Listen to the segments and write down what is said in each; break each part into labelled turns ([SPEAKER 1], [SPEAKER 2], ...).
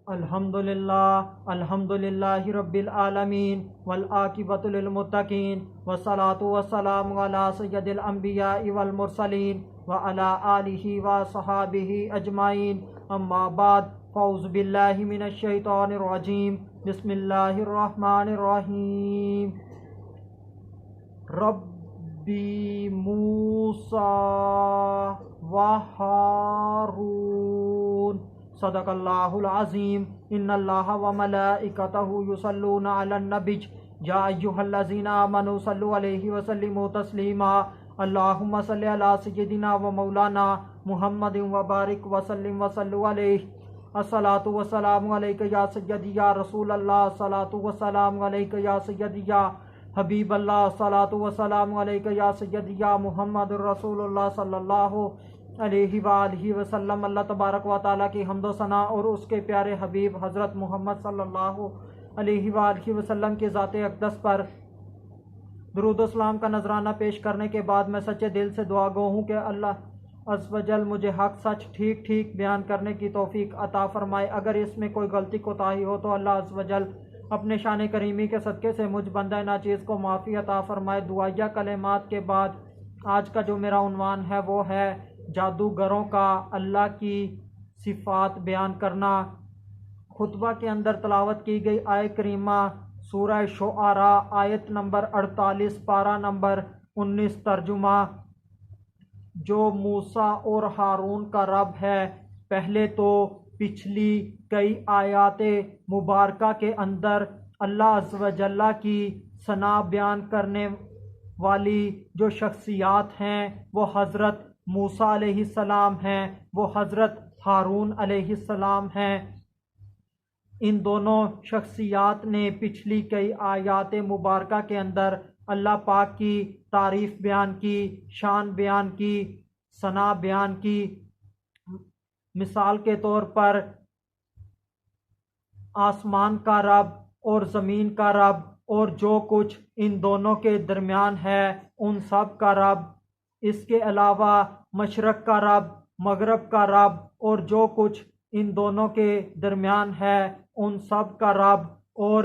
[SPEAKER 1] الحمد للہ رب العالمین والعاقبۃ للمتقین والصلاۃ والسلام علی سید الانبیاء والمرسلین وعلی آلہ وصحابہ اجمعین، اما بعد، فاعوذ باللہ من الشیطان الرجیم، بسم اللہ الرحمن الرحیم۔ ربی موسیٰ و ہارون، صدق اللہ العظیم۔ ان اللہ وملائکتہ یصلون علی النبی یا ایھا الذین آمنوا صلوا علیہ وسلموا تسلیما۔ اللہم صل علی سیدنا و مولانا محمد وبارک وسلم وصلوا علیہ۔ الصلاۃ والسلام علیک یا سیدی یا رسول اللہ، الصلاۃ والسلام علیک یا سیدی یا حبیب اللہ، الصلاۃ والسلام علیک یا سیدی یا محمد رسول اللہ صلی اللہ علیہ وآلہ وسلم۔ اللہ تبارک و تعالیٰ کی حمد و ثنا اور اس کے پیارے حبیب حضرت محمد صلی اللہ علیہ وآلہ وسلم کے ذات اقدس پر درود و اسلام کا نذرانہ پیش کرنے کے بعد میں سچے دل سے دعا گو ہوں کہ اللہ عز و جل مجھے حق سچ ٹھیک ٹھیک بیان کرنے کی توفیق عطا فرمائے۔ اگر اس میں کوئی غلطی کوتاہی ہو تو اللہ عز و جل اپنے شان کریمی کے صدقے سے مجھ بندہ ناچیز کو معافی عطا فرمائے۔ دعائیہ کلمات کے بعد آج کا جو میرا عنوان ہے وہ ہے جادوگروں کا اللہ کی صفات بیان کرنا۔ خطبہ کے اندر تلاوت کی گئی آیت کریمہ سورہ شعراء آیت نمبر 48 پارہ نمبر 19، ترجمہ: جو موسیٰ اور ہارون کا رب ہے۔ پہلے تو پچھلی کئی آیات مبارکہ کے اندر اللہ عز و جل کی ثنا بیان کرنے والی جو شخصیات ہیں وہ حضرت موسیٰ علیہ السلام ہیں، وہ حضرت ہارون علیہ السلام ہیں۔ ان دونوں شخصیات نے پچھلی کئی آیات مبارکہ کے اندر اللہ پاک کی تعریف بیان کی، شان بیان کی، ثنا بیان کی۔ مثال کے طور پر آسمان کا رب اور زمین کا رب اور جو کچھ ان دونوں کے درمیان ہے ان سب کا رب، اس کے علاوہ مشرق کا رب، مغرب کا رب اور جو کچھ ان دونوں کے درمیان ہے ان سب کا رب، اور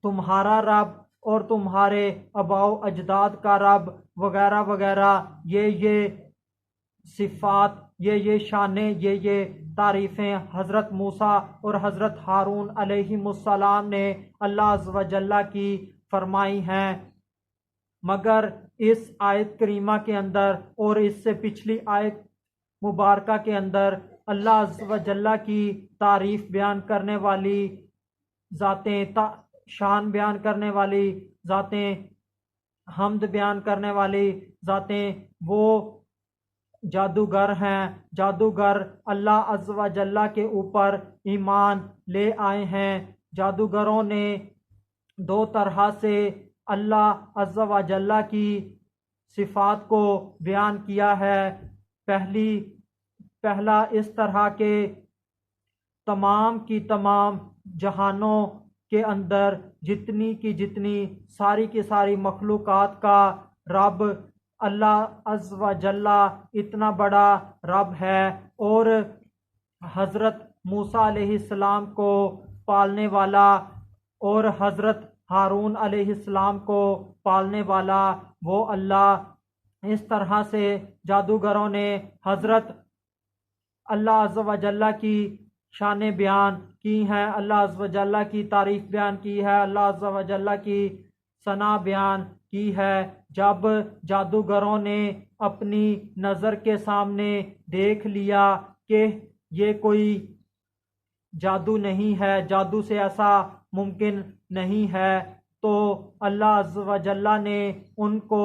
[SPEAKER 1] تمہارا رب اور تمہارے آباء و اجداد کا رب وغیرہ وغیرہ۔ یہ صفات، یہ شانیں، یہ تعریفیں حضرت موسیٰ اور حضرت ہارون علیہ السلام نے اللہ عز و جل کی فرمائی ہیں۔ مگر اس آیت کریمہ کے اندر اور اس سے پچھلی آیت مبارکہ کے اندر اللہ عز و جل کی تعریف بیان کرنے والی ذاتیں، شان بیان کرنے والی ذاتیں، حمد بیان کرنے والی ذاتیں وہ جادوگر ہیں۔ جادوگر اللہ عز و جل کے اوپر ایمان لے آئے ہیں۔ جادوگروں نے دو طرح سے اللہ عز و جل کی صفات کو بیان کیا ہے۔ پہلا اس طرح کے تمام کی تمام جہانوں کے اندر جتنی کی جتنی ساری کی ساری مخلوقات کا رب اللہ عز و جل اتنا بڑا رب ہے، اور حضرت موسیٰ علیہ السلام کو پالنے والا اور حضرت ہارون علیہ السلام کو پالنے والا وہ اللہ۔ اس طرح سے جادوگروں نے حضرت اللہ عز و جل کی شانیں بیان کی ہیں، اللہ عز و جل کی تعریف بیان کی ہے، اللہ عز و جل کی ثنا بیان کی ہے۔ جب جادوگروں نے اپنی نظر کے سامنے دیکھ لیا کہ یہ کوئی جادو نہیں ہے، جادو سے ایسا ممکن نہیں ہے، تو اللہ عز و جل نے ان کو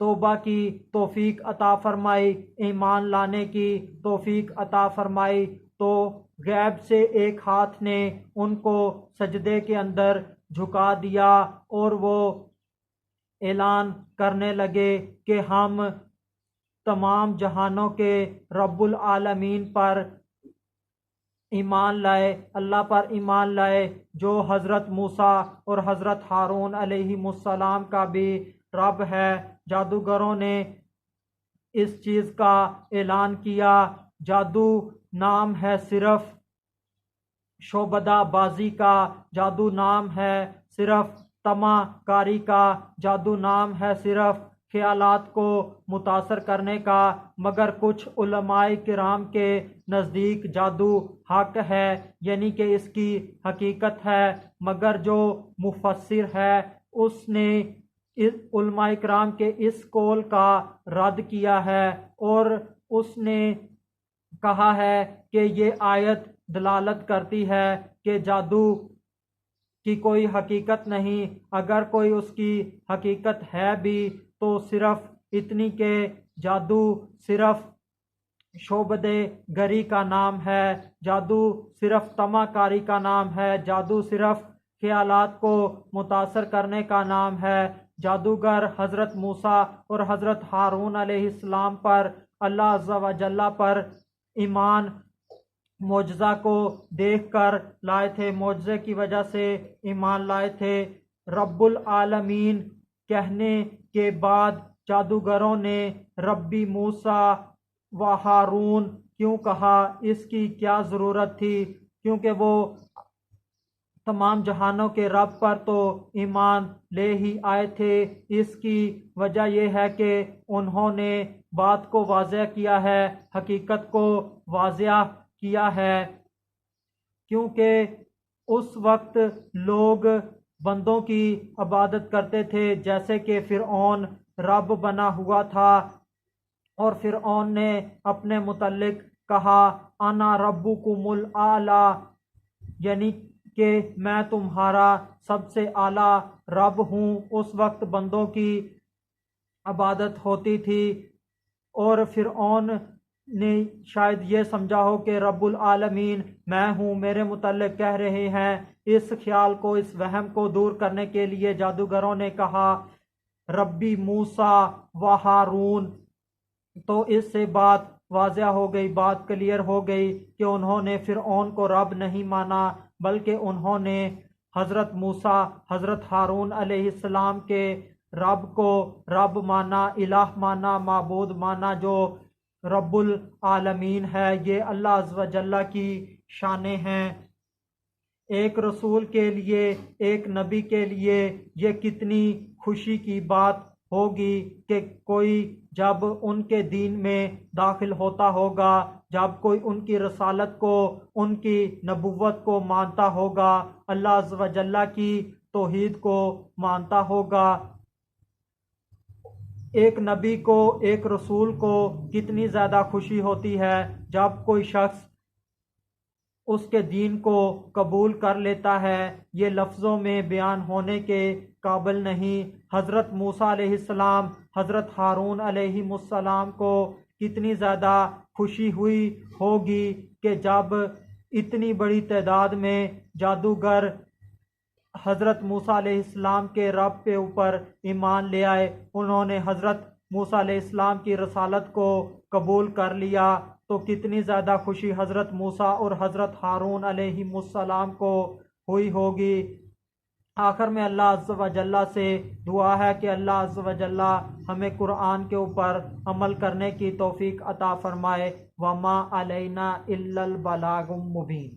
[SPEAKER 1] توبہ کی توفیق عطا فرمائی، ایمان لانے کی توفیق عطا فرمائی۔ تو غیب سے ایک ہاتھ نے ان کو سجدے کے اندر جھکا دیا اور وہ اعلان کرنے لگے کہ ہم تمام جہانوں کے رب العالمین پر ایمان لائے، اللہ پر ایمان لائے، جو حضرت موسیٰ اور حضرت ہارون علیہ السلام کا بھی رب ہے۔ جادوگروں نے اس چیز کا اعلان کیا۔ جادو نام ہے صرف شعبدہ بازی کا جادو نام ہے، صرف طمع کاری کا جادو نام ہے، صرف خیالات کو متاثر کرنے کا، مگر کچھ علماء کرام کے نزدیک جادو حق ہے، یعنی کہ اس کی حقیقت ہے، مگر جو مفسر ہے اس نے علماء کرام کے اس قول کا رد کیا ہے، اور اس نے کہا ہے کہ یہ آیت دلالت کرتی ہے کہ جادو کی کوئی حقیقت نہیں، اگر کوئی اس کی حقیقت ہے بھی تو صرف اتنی کہ جادو صرف شعبدے گری کا نام ہے، جادو صرف طمع کاری کا نام ہے، جادو صرف خیالات کو متاثر کرنے کا نام ہے۔ جادوگر حضرت موسیٰ اور حضرت ہارون علیہ السلام پر، اللہ عز و جل پر ایمان معجزہ کو دیکھ کر لائے تھے، معجزے کی وجہ سے ایمان لائے تھے۔ رب العالمین کہنے کے بعد جادوگروں نے ربی موسیٰ و ہارون کیوں کہا؟ اس کی کیا ضرورت تھی؟ کیونکہ وہ تمام جہانوں کے رب پر تو ایمان لے ہی آئے تھے۔ اس کی وجہ یہ ہے کہ انہوں نے بات کو واضح کیا ہے، حقیقت کو واضح کیا ہے، کیونکہ اس وقت لوگ بندوں کی عبادت کرتے تھے، جیسے کہ فرعون رب بنا ہوا تھا، اور فرعون نے اپنے متعلق کہا انا ربکم الاعلی، یعنی کہ میں تمہارا سب سے اعلیٰ رب ہوں۔ اس وقت بندوں کی عبادت ہوتی تھی، اور فرعون نے شاید یہ سمجھا ہو کہ رب العالمین میں ہوں، میرے متعلق کہہ رہے ہیں۔ اس خیال کو، اس وہم کو دور کرنے کے لیے جادوگروں نے کہا ربی موسیٰ و ہارون، تو اس سے بات واضح ہو گئی، بات کلیئر ہو گئی کہ انہوں نے فرعون کو رب نہیں مانا، بلکہ انہوں نے حضرت موسیٰ، حضرت ہارون علیہ السلام کے رب کو رب مانا، الہ مانا، معبود مانا، جو رب العالمین ہے۔ یہ اللہ عز و جل کی شانیں ہیں۔ ایک رسول کے لیے، ایک نبی کے لیے یہ کتنی خوشی کی بات ہوگی کہ کوئی جب ان کے دین میں داخل ہوتا ہوگا، جب کوئی ان کی رسالت کو، ان کی نبوت کو مانتا ہوگا، اللہ عز و جل کی توحید کو مانتا ہوگا۔ ایک نبی کو، ایک رسول کو کتنی زیادہ خوشی ہوتی ہے جب کوئی شخص اس کے دین کو قبول کر لیتا ہے، یہ لفظوں میں بیان ہونے کے قابل نہیں۔ حضرت موسیٰ علیہ السلام، حضرت ہارون علیہ السلام کو کتنی زیادہ خوشی ہوئی ہوگی کہ جب اتنی بڑی تعداد میں جادوگر حضرت موسیٰ علیہ السلام کے رب کے اوپر ایمان لے آئے، انہوں نے حضرت موسیٰ علیہ السلام کی رسالت کو قبول کر لیا، تو کتنی زیادہ خوشی حضرت موسیٰ اور حضرت ہارون علیہ السلام کو ہوئی ہوگی۔ آخر میں اللہ عز و جل سے دعا ہے کہ اللہ عز و جل ہمیں قرآن کے اوپر عمل کرنے کی توفیق عطا فرمائے۔ وما علینا الا البلاغ المبین۔